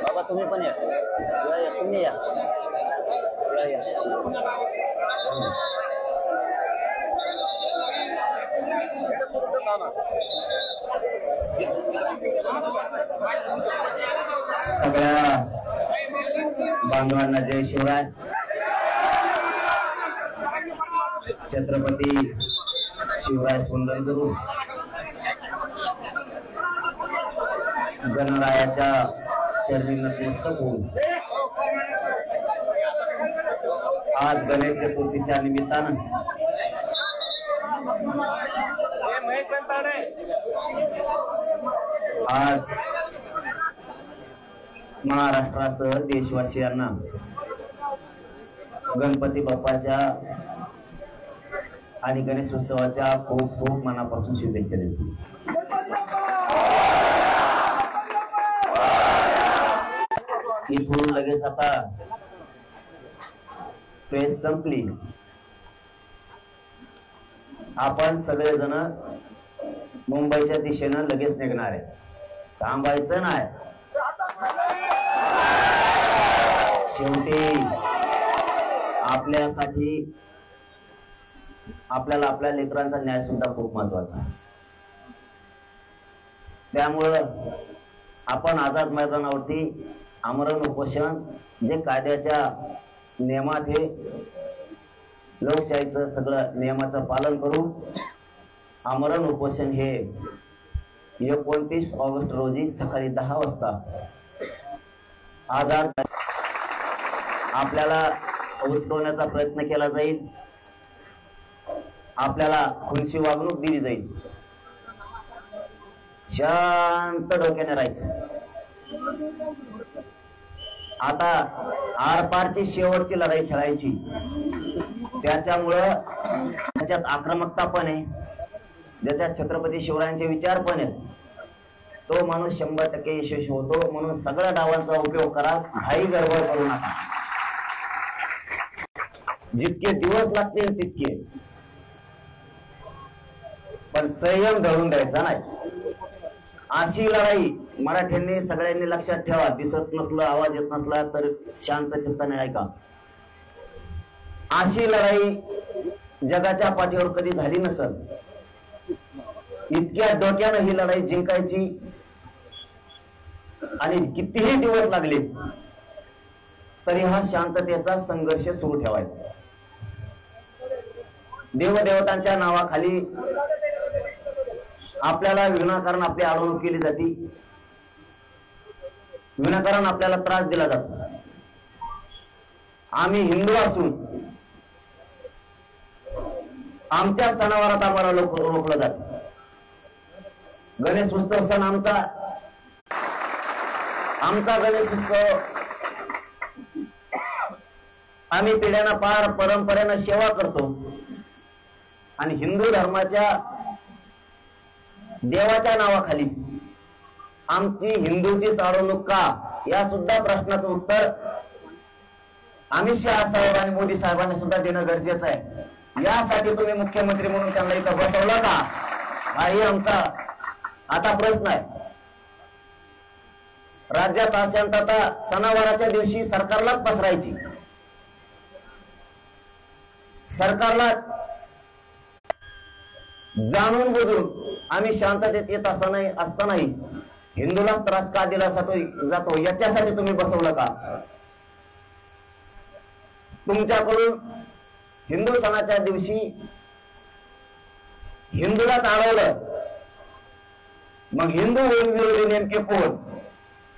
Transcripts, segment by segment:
बाबा तुम्ही पण या, तुम्ही या. सगळ्या बांधवांना जय शिवराय. छत्रपती शिवराय सुंदर गुरु गणरायाच्या चरणी नतमस्तक होऊन आज गणेश चतुर्थीच्या निमित्तानं आज महाराष्ट्रासह देशवासियांना गणपती बाप्पाच्या आणि गणेश उत्सवाच्या खूप खूप मनापासून शुभेच्छा देतो. इथून लगेच आता प्रेस संपली. आपण सगळेजण मुंबईच्या दिशेनं लगेच निघणार आहे. थांबायचं नाही. शेवटी आपल्यासाठी आपल्याला आपल्या लेकरांचा न्याय सुद्धा खूप महत्वाचा आहे. त्यामुळं आपण आझाद मैदानावरती आमरण उपोषण जे कायद्याच्या नियमात हे लोकशाहीचं सगळं नियमाचं पालन करून आमरण उपोषण हे 29 ऑगस्ट रोजी सकाळी 10 वाजता आझाद आपल्याला उचलवण्याचा प्रयत्न केला जाईल. आपल्याला खुनशी वागणूक दिली जाईल. शांत डोक्याने राहायचं. आता आरपारची शेवटची लढाई खेळायची. त्याच्यामुळं त्याच्यात आक्रमकता पण आहे, ज्याच्यात छत्रपती शिवरायांचे विचार पण आहेत. तो माणूस 100% यशस्वी होतो. म्हणून सगळ्या डावांचा उपयोग करा. घाई गडबड करू नका. जितके दिवस लागतील तितके, पण संयम धरून द्यायचा नाही. अशी लढाई मराठ्यांनी सगळ्यांनी लक्षात ठेवा. दिसत नसलं, आवाज येत नसला तर शांत चित्ताने ऐका. अशी लढाई जगाच्या पाठीवर कधी झाली नसल. इतक्या डोक्यानं ही लढाई जिंकायची आणि कितीही दिवस लागले तरी हा शांततेचा संघर्ष सुरू ठेवायचा. देवदेवतांच्या नावाखाली आपल्याला विनाकारण आपली अडवणूक केली जाते. विनाकारण आपल्याला त्रास दिला जातो. आम्ही हिंदू असून आमच्या सणावारात आम्हाला रोखलं जातं. गणेश उत्सव सण आमचा गणेश उत्सव आम्ही पिढ्याना पार परंपरेनं सेवा करतो आणि हिंदू धर्माच्या देवाच्या नावाखाली आमची हिंदूची अडवणूक का, या सुद्धा प्रश्नाचं उत्तर अमित शहा साहेब आणि मोदी साहेबांनी सुद्धा देणं गरजेचं आहे. यासाठी तुम्ही मुख्यमंत्री म्हणून त्यांना इथं बसवलं का, हाही आमचा आता प्रश्न आहे. राज्यात अशांतता सणावाराच्या दिवशी सरकारलाच पसरायची. सरकारला जाणून बुजून आम्ही शांततेत येत असतानाही हिंदूला त्रास का दिला जातो याच्यासाठी तुम्ही बसवलं का? तुमच्याकडून हिंदू सणाच्या दिवशी हिंदूलाच अडवलं. मग हिंदू विरोधी नेमके कोण?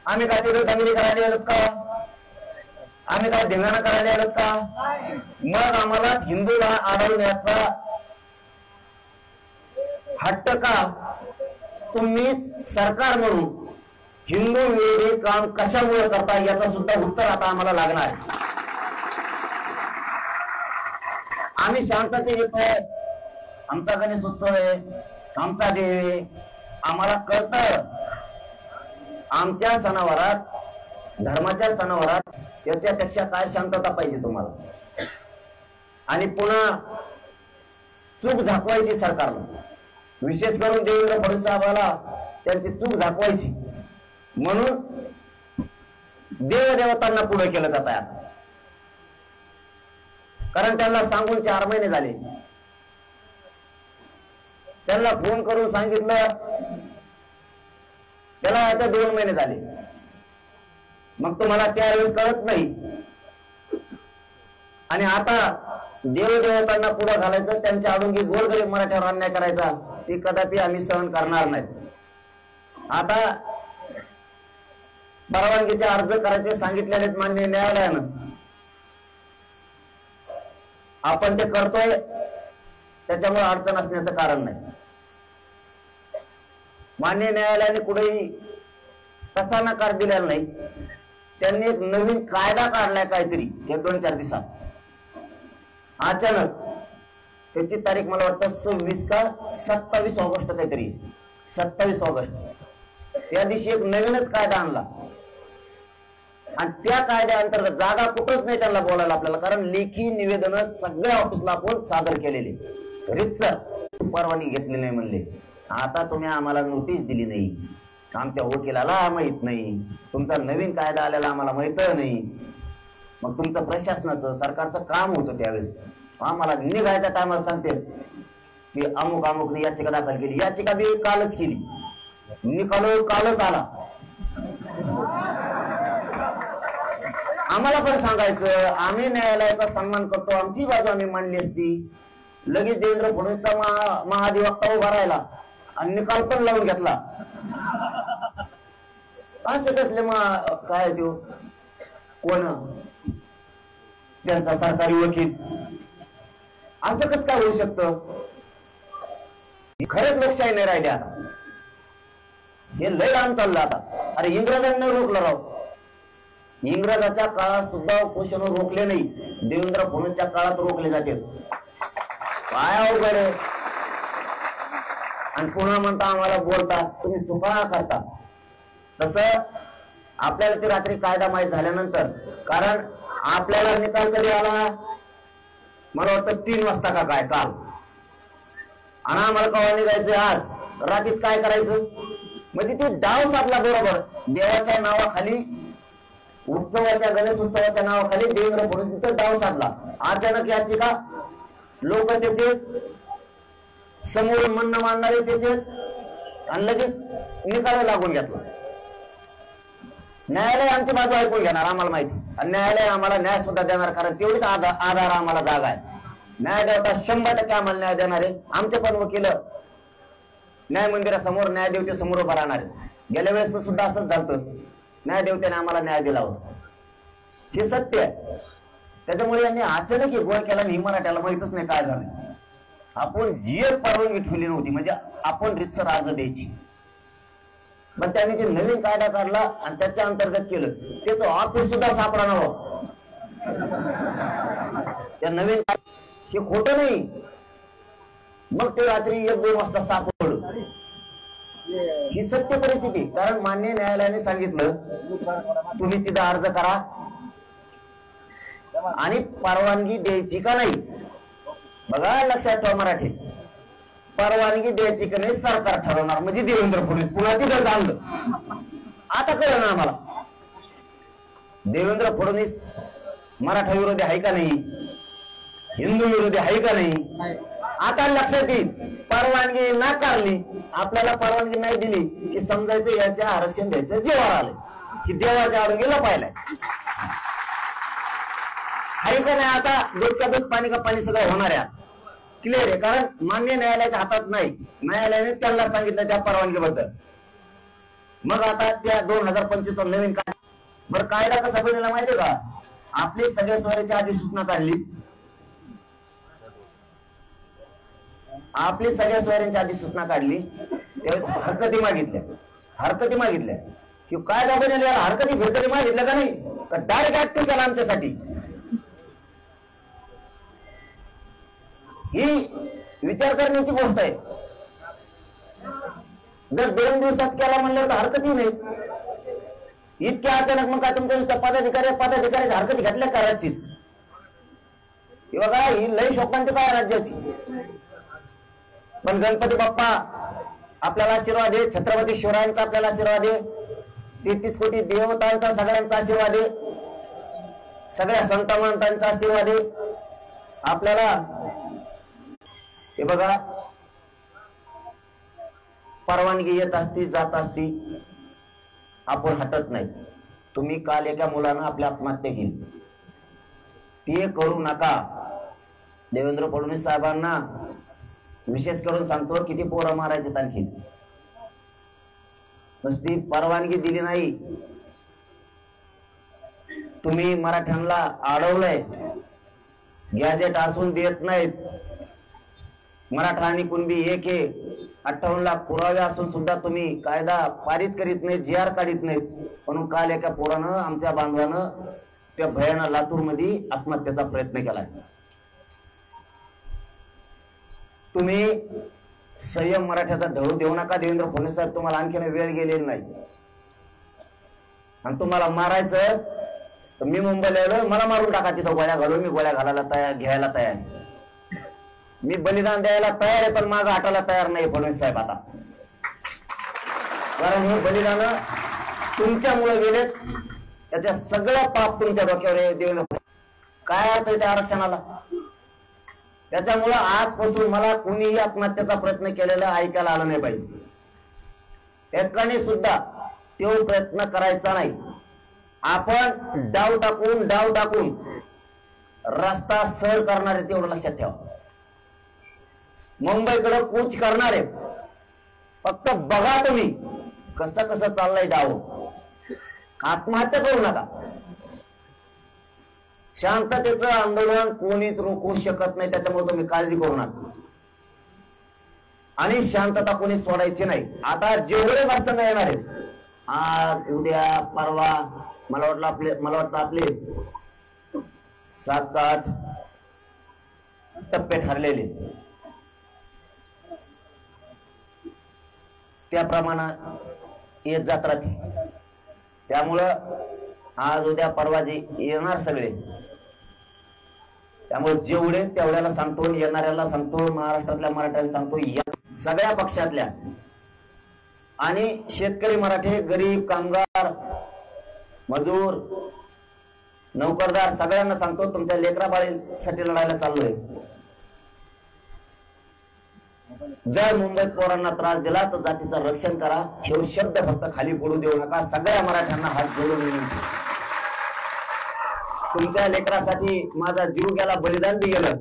आम्ही काय तिथे दंगली करायला आलोत का? आम्ही काय धिंगाणा करायला आलोत का? मग आम्हाला हिंदूला अडवण्याचा हट्ट का? तुम्हीच सरकार म्हणून हिंदू विरोधी काम कशामुळे करता याचं सुद्धा उत्तर आता आम्हाला लागणार आहे. आम्ही शांततेत येतोय. आमचा गणेश उत्सव आहे, आमचा देव आहे, आम्हाला कळतं. आमच्या सणावारात, धर्माच्या सणावारात याच्यापेक्षा काय शांतता पाहिजे तुम्हाला? आणि पुन्हा चूक झाकवायची सरकारला, विशेष करून देवेंद्र फडणवीस साहेबाला त्यांची चूक झाकवायची म्हणून देवदेवतांना पुढे केलं जात आहे. कारण त्यांना सांगून 4 महिने झाले. त्यांना फोन करून सांगितलं, त्याला आता 2 महिने झाले. मग तुम्हाला त्यावेळेस कळत नाही. आणि आता देवदेवतांना पुढे घालायचं, त्यांच्या अडुंगी गोरगरीब मराठ्यावर अन्याय करायचा, ती कदापि आम्ही सहन करणार नाही. आता परवानगीचे अर्ज करायचे सांगितलेले मान्य न्यायालयानं, आपण ते करतोय, त्याच्यामुळे अडचण असण्याचं कारण नाही. मान्य न्यायालयाने कुठेही तसा नकार दिलेला नाही. त्यांनी एक नवीन कायदा काढलाय काहीतरी हे 2-4 दिवसात. अचानक त्याची तारीख मला वाटतं 26 का 27 ऑगस्ट काहीतरी, 27 ऑगस्ट त्या दिवशी एक नवीनच कायदा आणला. आणि त्या कायद्याअंतर्गत जागा कुठंच नाही त्यांना बोलायला आपल्याला, कारण लेखी निवेदन सगळ्या ऑफिसला आपण सादर केलेले. रीतसर परवानगी घेतली नाही म्हणले. आता तुम्ही आम्हाला नोटीस दिली नाही, आमच्या वकिलाला माहित नाही, तुमचा नवीन कायदा आलेला आम्हाला माहित नाही. मग तुमचं प्रशासनाचं सरकारचं काम होतं त्यावेळेस. आम्हाला निघायच्या टायमाला सांगते की अमुक अमुकने याचिका दाखल केली. याचिका बी कालच केली, निकाल कालच आला. आम्हाला पण सांगायचं, आम्ही न्यायालयाचा सन्मान करतो, आमची बाजू आम्ही मांडली असती. लगेच देवेंद्र फडणवीसचा महाधिवक्ता उभा राहिला आणि निकाल पण लावून घेतला. असे कसले काय तो कोण त्यांचा सरकारी वकील, असं कसं काय होऊ शकतं? खरंच लोकशाही नाही राहिली आता. हे लय लांब चाललं आता. अरे इंग्रजांनी रोखलं राव. इंग्रजाच्या काळात सुद्धा उपोषण रोखले नाही, देवेंद्र फडणवीसच्या काळात रोखले जाते. काय अवघड आहे. आणि पुन्हा म्हणता आम्हाला बोलता, तुम्ही चुका करता. तसं आपल्याला ती रात्री कायदा माहीत झाल्यानंतर, कारण आपल्याला निकाल कधी आला, मला वाटतं 3 वाजता का काय काल, आणि आम्हाला कवा निघायचं आज रात्रीत काय करायचं. म्हणजे ते डाव साधला बरोबर. देवाच्या नावाखाली, उत्सवाच्या गणेश उत्सवाच्या नावाखाली देवेंद्र फडणवीस डाव साधला. अचानक याचिका लोक त्याचे समोरून म्हणणं मांडणारे त्याचे, आणि लगेच निकाल लागून घेतला. न्यायालय आमची बाजू ऐकून घेणार आम्हाला माहिती, आणि न्यायालय आम्हाला न्याय सुद्धा देणार, कारण तेवढीच आधार आम्हाला जागा आहे. न्याय देवता 100% आम्हाला न्याय देणार आहे. आमचे पण वकील न्याय मंदिरासमोर न्यायदेवतेसमोर उभा राहणार आहे. गेल्या वेळेस सुद्धा असंच झालं, न्यायदेवतेने आम्हाला न्याय दिला होता. हे सत्य आहे. त्याच्यामुळे यांनी अचानक गोळ केला आणि मराठ्याला माहितच नाही काय झालं. आपण जी एक परवानगी ठेवली नव्हती, म्हणजे आपण रितसर अर्ज द्यायची, पण त्यांनी ते नवीन कायदा काढला आणि त्याच्या अंतर्गत केलं. ते तो ऑफिस सुद्धा सापडा नव्हतं. त्या नवीन हे खोटं नाही. मग ते रात्री 1-2 वाजता सापडलं. ही सत्य परिस्थिती. कारण मान्य न्यायालयाने सांगितलं, तुम्ही तिथं अर्ज करा आणि परवानगी द्यायची का नाही. बघा लक्षात ठेवा मराठी, परवानगी द्यायची का नाही सरकार ठरवणार. म्हणजे देवेंद्र फडणवीस पुन्हा तिथं चाललं. आता कळलं ना आम्हाला, देवेंद्र फडणवीस मराठा विरोधी आहे का नाही, हिंदू विरोधी आहे का नाही. आता लक्षात येईल. परवानगी नाकारली, आपल्याला परवानगी नाही दिली की समजायचं याच्या आरक्षण द्यायचं जीवावर आलंय, की देवाच्या आरोग्याला पाहिलाय. आहे का नाही. आता दूध का दूध पाणी का पाणी सगळं होणार आहे. क्लिअर आहे. कारण मान्य न्यायालयाच्या हातात नाही. न्यायालयाने त्यांना सांगितलं त्या परवानगीबद्दल. मग आता त्या 2025 नवीन कायदा, बरं कायदा कसा बनवला माहितीये का. आपली सगळ्या स्वारीची अधिसूचना काढली, आपली सगळ्या स्वाऱ्यांची अधिसूचना काढली. त्यावेळेस हरकती मागितल्या की कायदा बनवले, हरकती फिरकती मागितल्या का नाही, तर डायरेक्ट ऍक्टिव्ह केला आमच्यासाठी. ही विचार करण्याची गोष्ट आहे. जर 2 दिवसात केला म्हणलं तर हरकती नाही. इतक्या अचानक मग काय तुमच्या नुसतं पदाधिकारी हरकती घातल्या का राज्याचीच. हे बघा, ही लई शोकांतिका आहे राज्याची. पण गणपती बाप्पा आपल्याला आशीर्वाद दे, छत्रपती शिवरायांचा आपल्याला आशीर्वाद दे, 33 कोटी देवतांचा सगळ्यांचा आशीर्वाद दे, सगळ्या संत महंतांचा आशीर्वाद दे आपल्याला. हे बघा, परवानगी येत असती जात असती, आपण हटत नाही. तुम्ही काल एका मुलानं आपल्या आत्महत्या केली, ते करू नका. देवेंद्र फडणवीस साहेबांना विशेष करून सांगतो, किती पोरं मारायचे आणखी. नुसती परवानगी दिली नाही, तुम्ही मराठ्यांना अडवलंय, गॅजेट असून देत नाहीत. मराठा आणि कुणबी एक आहे, 58 लाख पुरावे असून सुद्धा तुम्ही कायदा पारित करीत नाहीत, GR काढीत नाहीत. म्हणून काल एका पोरानं, आमच्या बांधवानं त्या भयानं लातूरमध्ये आत्महत्येचा प्रयत्न केलाय. तुम्ही संयम मराठ्याचा ढळू देऊ नका. देवेंद्र फडणवीस साहेब, तुम्हाला आणखीन वेळ गेलेली नाही. आणि तुम्हाला मारायचं तर मी मुंबईला आलो, मला मारून टाका तिथं गोळ्या घालून. मी गोळ्या घ्यायला तयार, मी बलिदान द्यायला तयार आहे, पण मागं हटायला तयार नाही फडणवीस साहेब आता. कारण हे बलिदान तुमच्यामुळे गेलेत, त्याच्या सगळं पाप तुमच्या डोक्यावर आहे. देवेंद्र काय अर्थ आहे त्या आरक्षणाला. त्याच्यामुळं आजपासून मला कुणीही आत्महत्येचा प्रयत्न केलेला ऐकायला आलं नाही पाहिजे. एकाने सुद्धा तो प्रयत्न करायचा नाही. आपण डाव टाकून रस्ता सर करणार आहे तेवढं लक्षात ठेवा. मुंबईकडे कूच करणार आहे. फक्त बघा तुम्ही कसं कसं चाललंय डाव. आत्महत्या करू नका. शांततेचं आंदोलन कोणीच रोखू शकत नाही, त्याच्यामुळे तुम्ही काळजी करू नका. आणि शांतता कोणी सोडायची नाही. आता जेवढे प्रसंग येणार आहेत आज उद्या परवा, मला वाटतं आपले 7 का 8 टप्पे ठरलेले, त्याप्रमाणे येत जात राहते. त्यामुळं आज उद्या परवा जे येणार सगळे, त्यामुळे जेवढे तेवढ्याला सांगतो, येणाऱ्याला सांगतो, महाराष्ट्रातल्या मराठ्यांना सांगतो, सगळ्या पक्षातल्या आणि शेतकरी मराठे, गरीब, कामगार, मजूर, नोकरदार सगळ्यांना सांगतो, तुमच्या लेकराबाळीसाठी लढायला चाललोय. जर मुंबईत पोरांना त्रास दिला तर जातीचं रक्षण करा. हे शब्द फक्त खाली पडू देऊ नका. सगळ्या मराठ्यांना हात जोडून विनंती. तुमच्या लेकरासाठी माझा जीव गेला, बलिदान बी गेलं,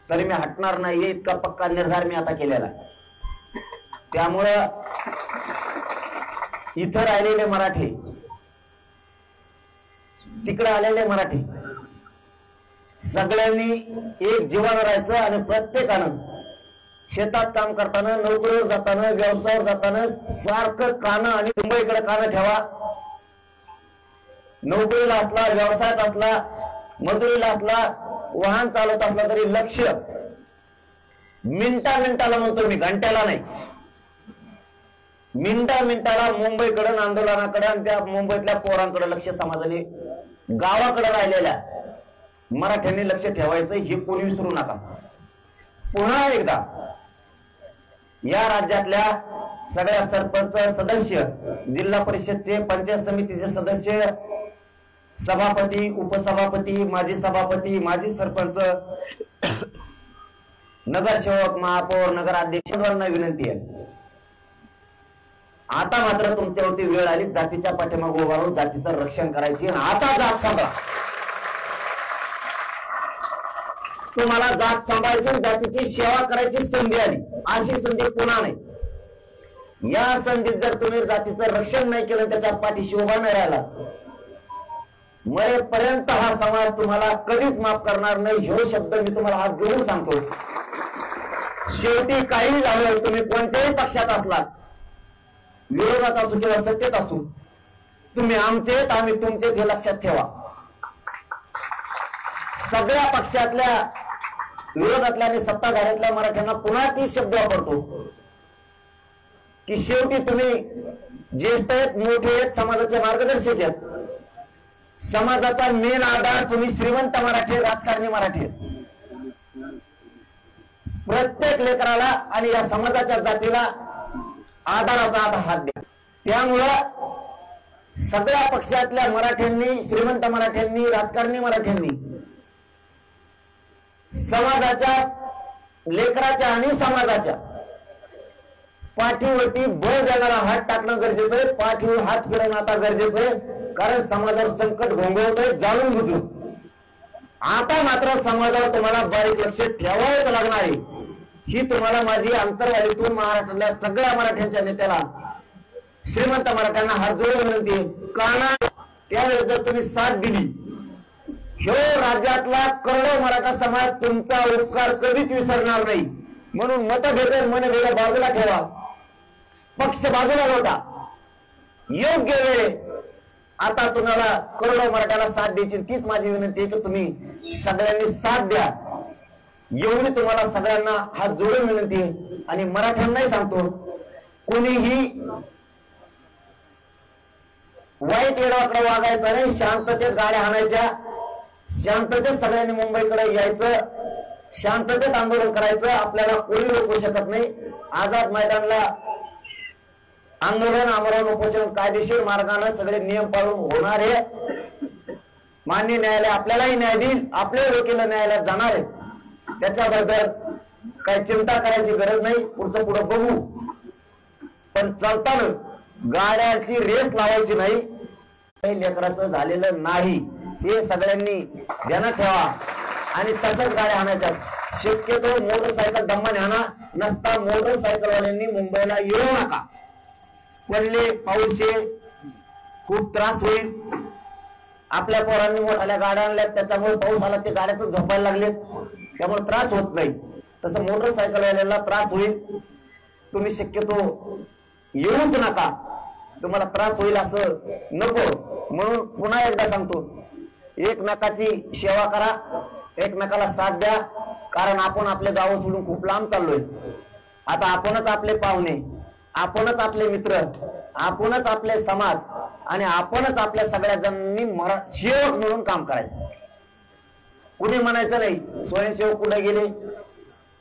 तरी मी हटणार नाही. इतका पक्का निर्धार मी आता केलेला. त्यामुळं इथं राहिलेले मराठे, तिकडे आलेले मराठे सगळ्यांनी एक जीवानं राहायचं आणि प्रत्येकानं शेतात काम करताना, नोकरीवर जाताना, व्यवसायावर जाताना सारखं कानं आणि मुंबईकडे कानं ठेवा. नोकरीला असला, व्यवसायात असला, मजुरीला असला, वाहन चालवत असला तरी लक्ष मिनिटाला म्हणतो मी, घंट्याला नाही, मिनिटाला मुंबईकडे, आंदोलनाकडे आणि त्या मुंबईतल्या पोरांकडे लक्ष समाजाने, गावाकडे राहिलेल्या मराठ्यांनी लक्ष ठेवायचं. हे कोणी विसरू नका. पुन्हा एकदा या राज्यातल्या सगळ्या सरपंच सदस्य, जिल्हा परिषदचे, पंचायत समितीचे सदस्य, सभापती, उपसभापती, माजी सभापती, माजी सरपंच, नगरसेवक, महापौर, नगराध्यक्षांना विनंती आहे, आता मात्र तुमच्यावरती वेळ आली जातीच्या पाठीमागे उभा राहून जातीचं रक्षण करायची. आता जात सांभाळा. तुम्हाला जात सांभाळायची, जातीची सेवा करायची संधी आली. अशी संधी पुन्हा नाही. या संधीत जर तुम्ही जातीचं रक्षण नाही केलं, त्याच्या पाठीशी उभा नाही राहिला, मरेपर्यंत हा समाज तुम्हाला कधीच माफ करणार नाही. ह्यो शब्द मी तुम्हाला हात जोडून सांगतो. शेवटी काही झालं, तुम्ही कोणत्याही पक्षात असलात, विरोधात असू किंवा सत्तेत असू, तुम्ही आमचेत, आम्ही तुमचेत, हे लक्षात ठेवा. सगळ्या पक्षातल्या, विरोधातल्या आणि सत्ताधाऱ्यातल्या मराठ्यांना पुन्हा तीच शब्द वापरतो की शेवटी तुम्ही ज्येष्ठ आहेत, मोठे आहेत, समाजाचे मार्गदर्शक आहेत. समाजाचा मेन आधार तुम्ही श्रीमंत मराठी, राजकारणी मराठी आहेत. प्रत्येक लेकराला आणि या समाजाच्या जातीला आधाराचा आता हात द्या. त्यामुळं सगळ्या पक्षातल्या मराठ्यांनी, श्रीमंत मराठ्यांनी, राजकारणी मराठ्यांनी समाजाच्या, लेकराच्या आणि समाजाच्या पाठीवरती बळ देणारा हात टाकणं गरजेचं आहे. पाठीवर हात फिरवणं आता गरजेचं आहे, कारण समाजावर संकट घोंघवतोय जाणून बुजून. आता मात्र समाजावर तुम्हाला बारीक लक्ष ठेवायच लागणार आहे. ही तुम्हाला माझी अंतर्वालीतून महाराष्ट्रातल्या सगळ्या मराठ्यांच्या नेत्याला, श्रीमंत मराठ्यांना हात जोडून विनंती आहे. काना त्यावेळेस जर तुम्ही साथ दिली, ह्यो राज्यातला करोडो मराठा समाज तुमचा उपकार कधीच विसरणार नाही. म्हणून मतभेद, मनभेद बाजूला ठेवा, पक्ष बाजूला होता. योग्य वेळ आता तुम्हाला करोडो मराठ्याला साथ द्यायची, तीच माझी विनंती आहे की तुम्ही सगळ्यांनी साथ द्या. एवढी तुम्हाला सगळ्यांना हात जोडून विनंती आहे. आणि मराठ्यांनाही सांगतो, कोणीही वाईट येडवाकडे वागायचं नाही, शांततेत गाड्या हाणायच्या, शांततेत सगळ्यांनी मुंबईकडे यायचं, शांततेत आंदोलन करायचं. आपल्याला कोणी रोखू शकत नाही. आझाद मैदानला आंदोलन, आमरण, उपोषण कायदेशीर मार्गाने सगळे नियम पाळून होणार आहे. मान्य न्यायालय आपल्यालाही न्याय देईल, आपले वकील न्यायालयात जाणार आहेत. त्याच्याबद्दल काही चिंता करायची गरज नाही. पुढचं पुढं बघू. पण चालताना गाड्यांची रेस लावायची नाही. लेकराचं झालेलं नाही हे सगळ्यांनी ध्यानात ठेवा आणि तसंच गाड्या आणायच्या. शक्यतो मोटरसायकल दम्माने आणा, नसता मोटरसायकलवाल्यांनी मुंबईला येऊ नका. पडले पाऊस खूप त्रास होईल. आपल्या पोरांनी मोठ्या गाड्या आणल्या त्याच्यामुळे पाऊस आला ते गाड्यातच झोपायला लागले त्यामुळे त्रास होत नाही. तसं मोटरसायकलवाल्यांना त्रास होईल. तुम्ही शक्यतो येऊच नका, तुम्हाला त्रास होईल असं नको. म्हणून पुन्हा एकदा सांगतो, एकमेकाची सेवा करा, एकमेकाला साथ द्या. कारण आपण आपले गाव सोडून खूप लांब चाललोय. आता आपणच आपले पाहुणे, आपणच आपले मित्र, आपणच आपले समाज आणि आपणच आपल्या सगळ्या जणांनी सेवक म्हणून काम करायचं. कुणी म्हणायचं नाही स्वयंसेवक कुठे गेले.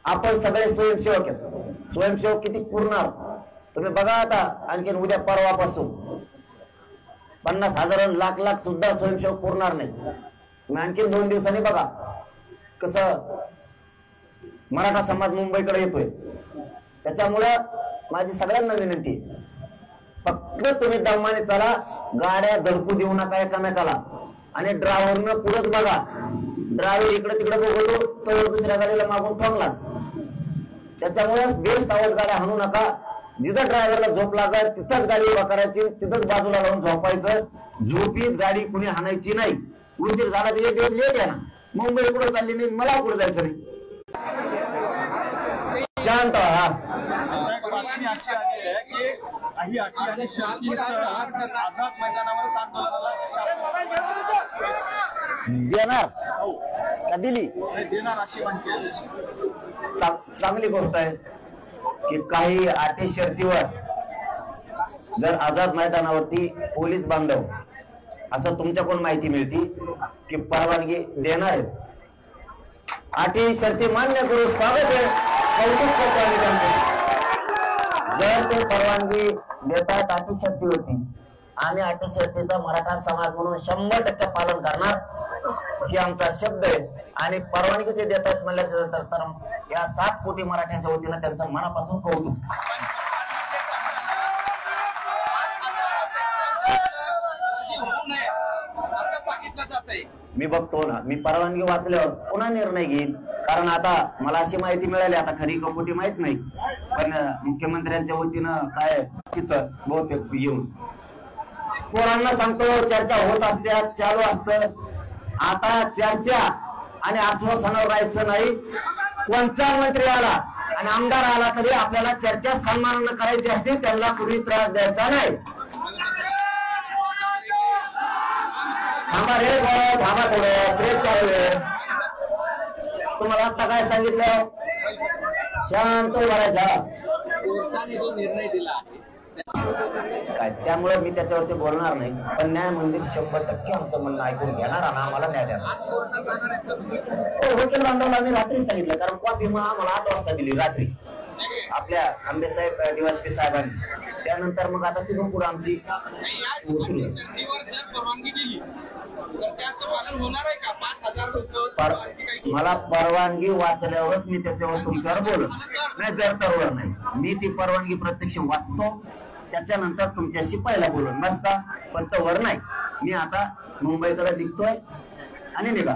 आपण सगळे स्वयंसेवक आहेत. स्वयंसेवक किती पुरणार तुम्ही बघा. आता आणखीन उद्या परवापासून 50,000 लाख सुद्धा स्वयंसेवक पुरणार नाही. तुम्ही आणखीन 2 दिवसांनी बघा कसं मराठा समाज मुंबईकडे येतोय. त्याच्यामुळं माझी सगळ्यांना विनंती आहे, फक्त तुम्ही दमाने चला, गाड्या धडकू देऊ नका एकामेकाला. आणि ड्रायव्हरनं पुढंच बघा. ड्रायव्हर इकडे तिकडे बघतो तो दुसऱ्या गाडीला मागून ठोकलाच. त्याच्यामुळे बेसावध गाड्या हाणू नका. जिथं ड्रायव्हरला झोप लागल तिथंच गाडी उभा करायची, तिथंच बाजूला लावून झोपायचं. झोपीत गाडी कुणी हाणायची नाही. उशीर झाला तर 1 दिवस लेट आहे ना. मुंबई कुठं चालली नाही, मला कुठं जायचं नाही. शांत हा. बातमी अशी आली आहे की काही अटी शर्तींसह आझाद मैदानावरच आंदोलनाला देणार का दिली देणार अशी म्हणते. चांगली गोष्ट आहे की काही अटी शर्तीवर जर आझाद मैदानावरती पोलीस बांधव असं तुमच्याकडून माहिती मिळते की परवानगी देणार आहेत. अटी शर्ती मान्य करू स्वागत आहे, कौतुक करतो आम्ही त्यांचं. जर ते परवानगी देतात अटी शर्तीवरती, आम्ही अटी शर्तीचा मराठा समाज म्हणून 100% पालन करणार ही आमचा शब्द आहे. आणि परवानगी ते देतात म्हणल्यानंतर तर या 7 कोटी मराठ्यांच्या वतीनं त्यांचं मनापासून कौतुक. मी बघतो ना, मी परवानगी वाचल्यावर पुन्हा निर्णय घेईन. कारण आता मला अशी माहिती मिळाली, आता खरी कपोटी माहित नाही, पण मुख्यमंत्र्यांच्या वतीनं काय तिथं बहुतेक येऊन पोरांना सांगतो चर्चा होत असत्या, चालू असतं. आता चर्चा आणि आश्वासनावर राहायचं नाही. कोणता मंत्री आला आणि आमदार आला तरी आपल्याला चर्चा सन्मानानं करायची असते, त्यांना कुणी त्रास द्यायचा नाही. थांबा रे भाऊ, थांबा थोडं, ब्रेक चालू आहे. तुम्हाला आता काय सांगितलं, शांत भरायचा निर्णय दिला काय. त्यामुळे मी त्याच्यावरती बोलणार नाही. पण न्याय मंदिर 100% आमचं म्हणणं ऐकून घेणार आणि आम्हाला न्याय देणार. हॉटेल बांधवला आम्ही रात्री सांगितलं, कारण कॉफी आम्हाला 8 वाजता दिली रात्री आपल्या आंबेसाहेब डीवायएसपी साहेबांनी. त्यानंतर मग आता तिथून पुढे आमची परवानगी दिली तर त्याचं पालन होणार आहे का? 5,000 मला परवानगी वाचल्यावरच मी त्याच्यावर तुमच्यावर बोलत नाही, जर तरवर नाही. मी ती परवानगी प्रत्यक्ष वाचतो, त्याच्यानंतर तुमच्याशी पहिला बोलून नसता, पण तवर नाही. मी आता मुंबईकडे निघतोय आणि निघा.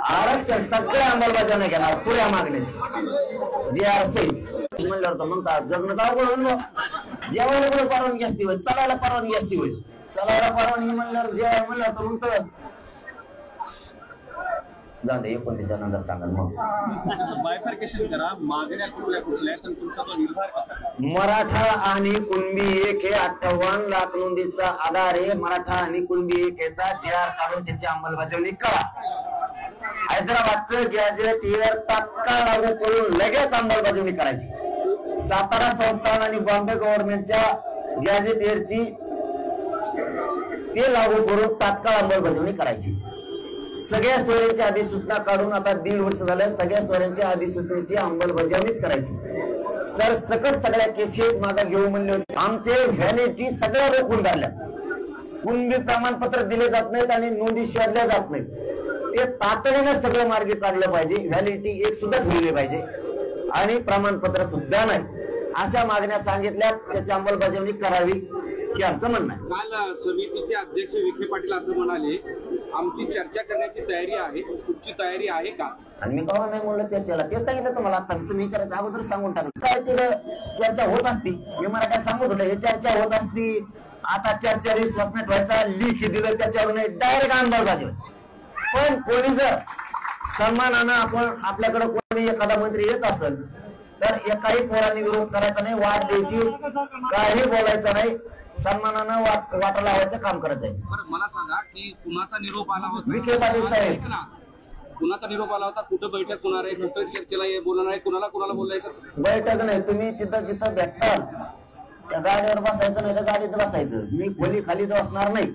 आरक्षण सगळे अंमलबजावणी घेणार पुऱ्या मागण्याची जे असेल म्हणल्यावर तर म्हणतात जगणं का बोलून. जेवायला कुठे परवानगी असती होईल, चालायला परवानगी असती होईल. चालायला परवानगी म्हणल्यावर जेवायला म्हणल्यावर तर म्हणतं जाऊ दे, 29 नंतर सांगा. मग बायफर्केशन करा, मागण्या कुठल्या कुठल्या, तर तुमचा तो निर्धार कसा. मराठा आणि कुणबी एक हे 58 लाख नोंदीचा आधार आहे. मराठा आणि कुणबी एक याचा JR काढून त्याची अंमलबजावणी करा. हैदराबादचं गॅजेट एअर तात्काळ लागू करून लगेच अंमलबजावणी करायची. सातारा संस्थान आणि बॉम्बे गव्हर्नमेंटच्या गॅजेट एअरची ते लागू करून तात्काळ अंमलबजावणी करायची. सगळ्या सोयऱ्यांची अधिसूचना काढून आता 1.5 वर्ष झालं, सगळ्या सोयऱ्यांच्या अधिसूचनेची अंमलबजावणीच करायची. सर सकट सगळ्या केसेस मागे घेऊ म्हणले होते. आमचे व्हॅलिडिटी सगळ्या रोखून धरल्या. कुणबी प्रमाणपत्र दिले जात नाहीत आणि नोंदी शोधल्या जात नाहीत. ते तातडीनं सगळं मार्गी काढलं पाहिजे. व्हॅलिडिटी 1 सुद्धा ठेवली पाहिजे आणि प्रमाणपत्र सुद्धा नाही. अशा मागण्या सांगितल्या, त्याची अंमलबजावणी करावी. हे आमचं म्हणणं आहे. काल समितीचे अध्यक्ष विखे पाटील असं म्हणाले, आमची चर्चा करण्याची तयारी आहे, तुमची तयारी आहे का? आणि मी कवा नाही म्हणलं चर्चेला, ते सांगितलं तुम्हाला आता. तुम्ही विचारायचं अगोदर सांगून टाकलं काय तिथं चर्चा होत असती. मी मला काय सांगत होतं, हे चर्चा होत असती. आता चर्चा विश्वास नाही ठेवायचा, लिखी दिलं त्याच्यावर नाही, डायरेक्ट अंमलबजावणी. पण कोणी जर सन्मानानं आपल्याकडे कोणी एखादा मंत्री येत असेल तर एकाही पोरांनी विरोध करायचा नाही, वाट द्यायची, काही बोलायचं नाही, सन्मानानं वाटा लावायचं काम करत जायचं. बरं मला सांगा की कुणाचा निरोप आला होता? विखे पाटील साहेब. कुणाचा निरोप आला होता? कुठं बैठक होणार आहे, कुठं चर्चेला बोलणार आहे, कुणाला बोलायचं? बैठक नाही, तुम्ही तिथं जिथं भेटताल त्या गाडीवर बसायचं, नाही तर गाडीत बसायचं. मी खोली खाली बसणार नाही.